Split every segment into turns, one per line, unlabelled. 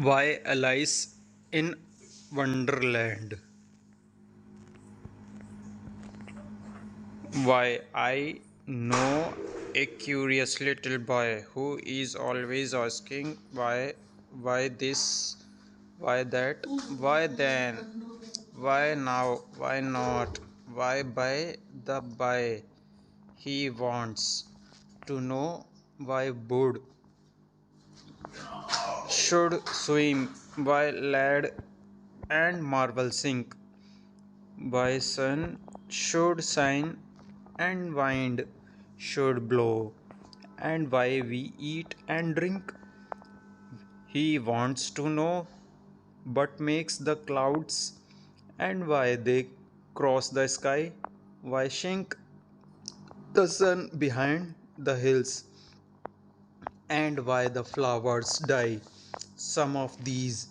Why Alice in Wonderland? Why I know a curious little boy who is always asking why this, why that, why then, why now, why not, why by the by. He wants to know why Bud should swim, why lad and marble sink, why sun should shine and wind should blow, and why we eat and drink. He wants to know what makes the clouds and why they cross the sky, why sink the sun behind the hills, and why the flowers die. Some of these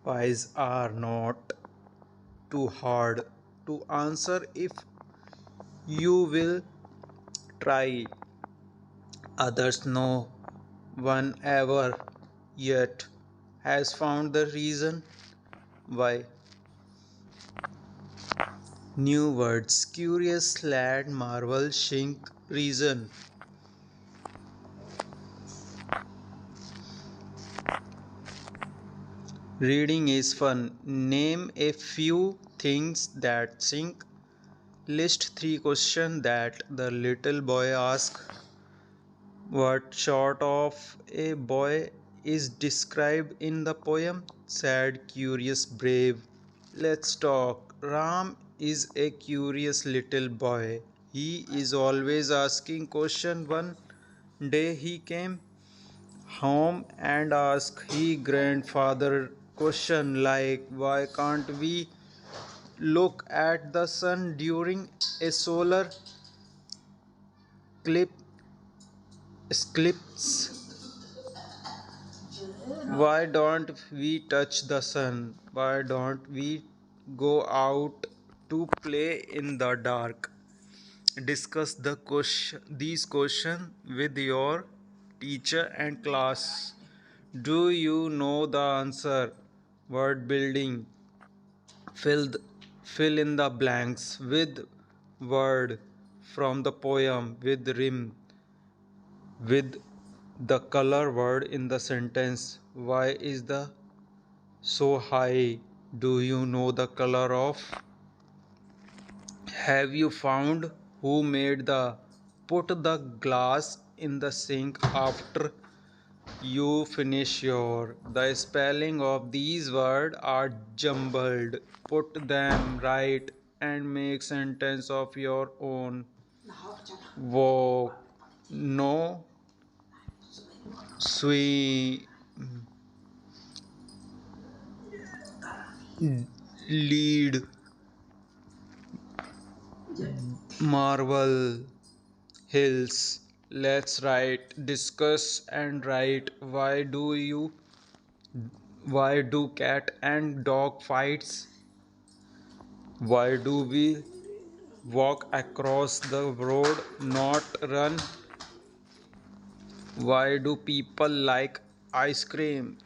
whys are not too hard to answer if you will try. Others no one ever yet has found the reason why. New words curious lad marvel shink reason. Reading is fun. Name a few things that sink. List three questions that the little boy asked. What sort of a boy is described in the poem? Sad, curious, brave. Let's talk. Ram is a curious little boy. He is always asking question. One day he came home and asked his grandfather question like why can't we look at the sun during a solar eclipse. Why don't we touch the sun? Why don't we go out to play in the dark? Discuss these questions with your teacher and class. Do you know the answer? Word building. Fill, fill in the blanks with word from the poem with rim with the color word in the sentence. Why is the so high? Do you know the color of? Have you found who made the put the glass in the sink after you finish your? The spelling of these words are jumbled. Put them right and make sentence of your own. Walk, no, sweet, lead, marble, hills. Let's write, discuss and write. Why do cat and dog fights? Why do we walk across the road, not run? Why do people like ice cream?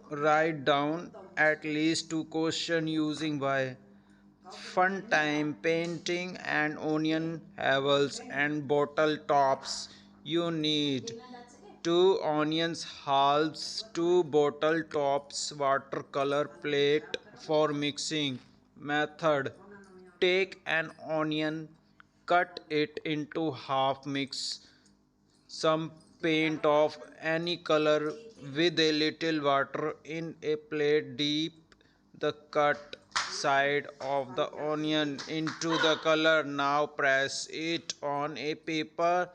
Write down at least two questions using why. Fun time painting and onion havels and bottle tops. You need two onions halves, two bottle tops, watercolor plate for mixing. Method: take an onion, cut it into half, mix some paint of any color with a little water in a plate. Dip the cut side of the onion into the color. Now press it on a paper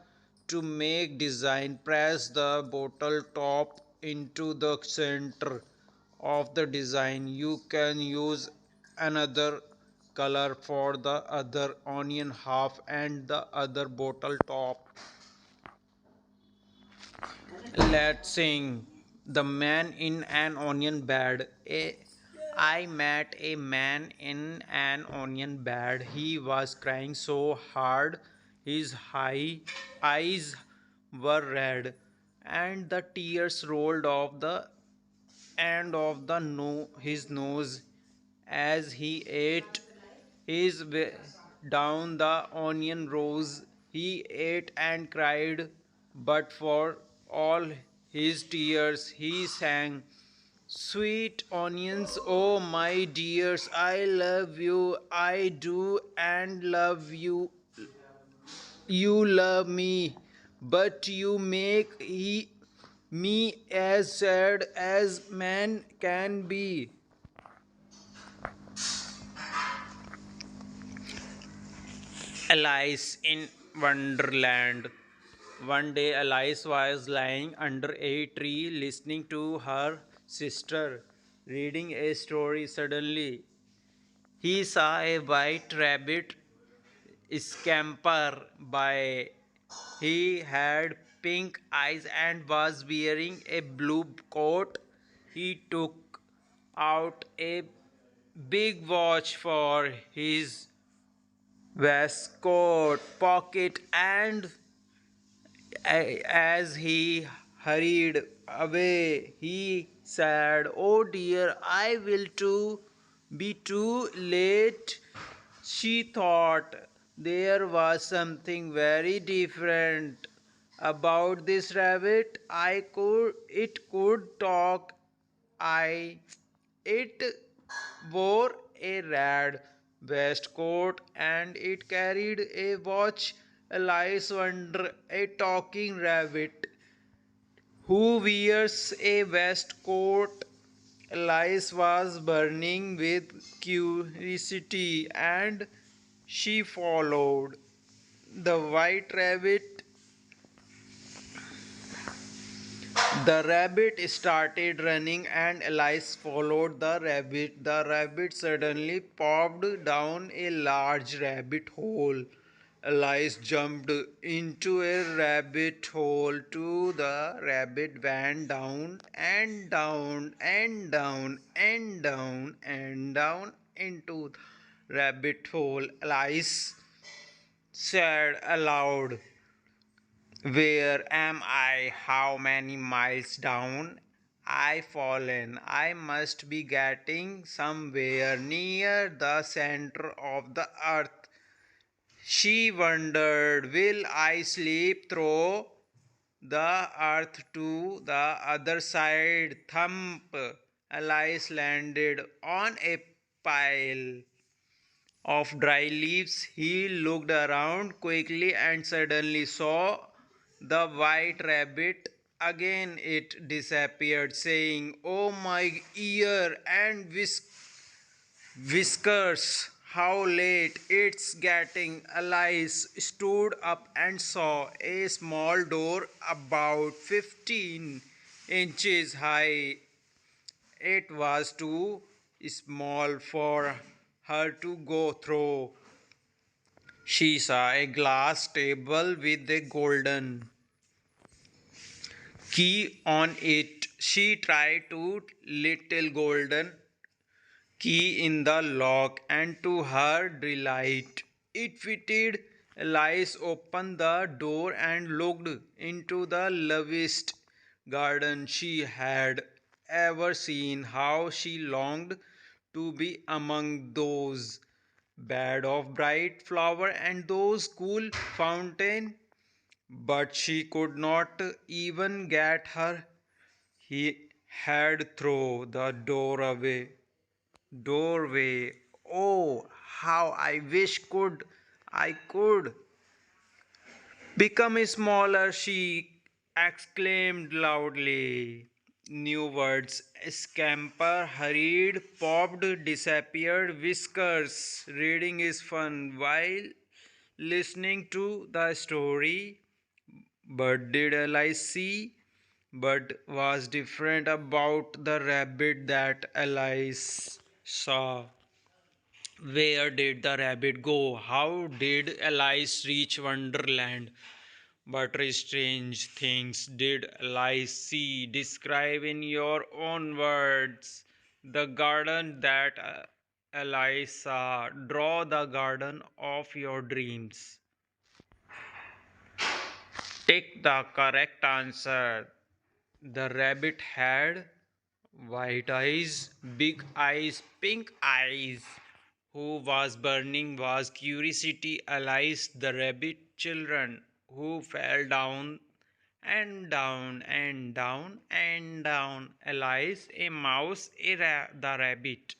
to make design. Press the bottle top into the center of the design. You can use another color for the other onion half and the other bottle top. Let's sing. The man in an onion bed. I met a man in an onion bed. He was crying so hard his eyes were red, and the tears rolled off the end of his nose as he ate his way down the onion rows. He ate and cried, but for all his tears, he sang, "Sweet onions, oh my dears, I love you, I do, and love you. You love me, but you make me as sad as man can be." Alice in Wonderland. One day, Alice was lying under a tree listening to her sister reading a story. Suddenly, he saw a white rabbit scamper by. He had pink eyes and was wearing a blue coat. He took out a big watch for his waistcoat pocket, and as he hurried away, he said, "Oh dear, I will too be too late." She thought there was something very different about this rabbit. It could talk. I it wore a red waistcoat and it carried a watch. Alice wondered, a talking rabbit who wears a waistcoat. Alice was burning with curiosity and she followed the white rabbit. The rabbit started running and Alice followed the rabbit. The rabbit suddenly popped down a large rabbit hole. Alice jumped into a rabbit hole too. The rabbit went down and down and down and down and down into the rabbit hole. Alice said aloud, "Where am I? How many miles down? I've fallen. I must be getting somewhere near the center of the earth." She wondered, "Will I slip through the earth to the other side?" Thump! Alice landed on a pile of dry leaves. He looked around quickly and suddenly saw the white rabbit again. It disappeared, saying, "Oh my ear and whiskers, how late it's getting." Alice stood up and saw a small door about 15 inches high. It was too small for her to go through. She saw a glass table with a golden key on it. She tried to little golden key in the lock, and to her delight, it fitted. Alice opened the door and looked into the loveliest garden she had ever seen. How she longed to be among those bed of bright flower and those cool fountain, but she could not even get her head through the doorway. Oh, how I wish I could become smaller, she exclaimed loudly. New words: scamper, hurried, popped, disappeared, whiskers. Reading is fun while listening to the story. But did Alice see? But was different about the rabbit that Alice saw? Where did the rabbit go? How did Alice reach Wonderland? But strange things did Alice see. Describe in your own words the garden that Alice saw. Draw the garden of your dreams. Take the correct answer. The rabbit had White eyes, big eyes, pink eyes. Who was burning was curiosity. Alice the rabbit children who fell down and down and down and down. Alice a mouse, the rabbit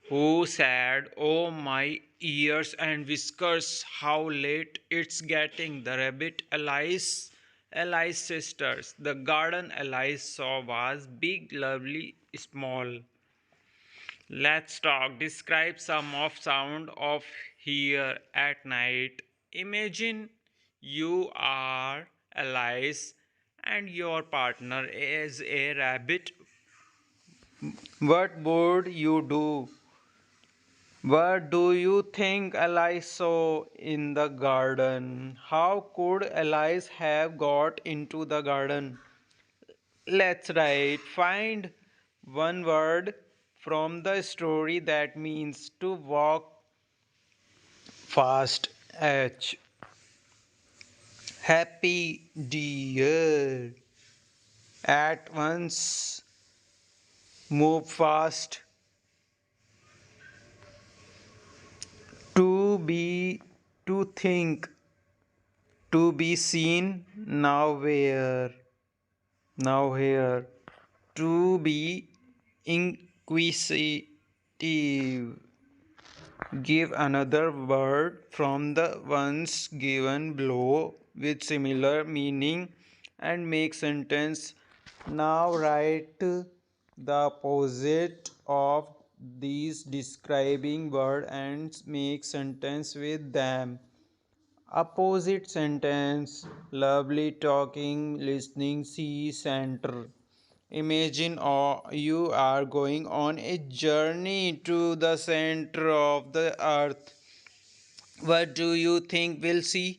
who said, "Oh, my ears and whiskers, how late it's getting." The rabbit Alice's sisters. The garden Alice saw was big, lovely, small. Let's talk. Describe some of sound of here at night. Imagine you are Alice and your partner is a rabbit. What would you do? What do you think Alice saw in the garden? How could Alice have got into the garden? Let's write. Find one word from the story that means to walk fast. H. Happy dear. At once. Move fast. To be. To think. To be seen. Now where? Now here. To be inquisitive. Give another word from the ones given below with similar meaning and make sentence. Now write the opposite of these describing word and make sentence with them. Opposite sentence: lovely, talking, listening, see, center. Imagine you are going on a journey to the center of the earth. What do you think we'll see?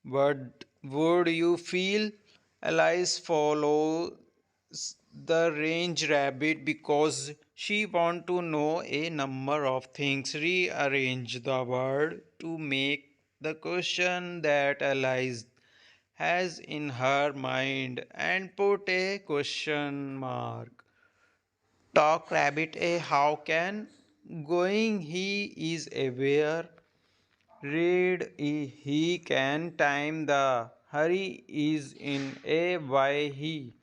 What would you feel? Alice follows the range rabbit because she want to know a number of things. Rearrange the word to make the question that Alice has in her mind and put a question mark. Talk rabbit a how can going he is aware. Read he can time the hurry is in a why he.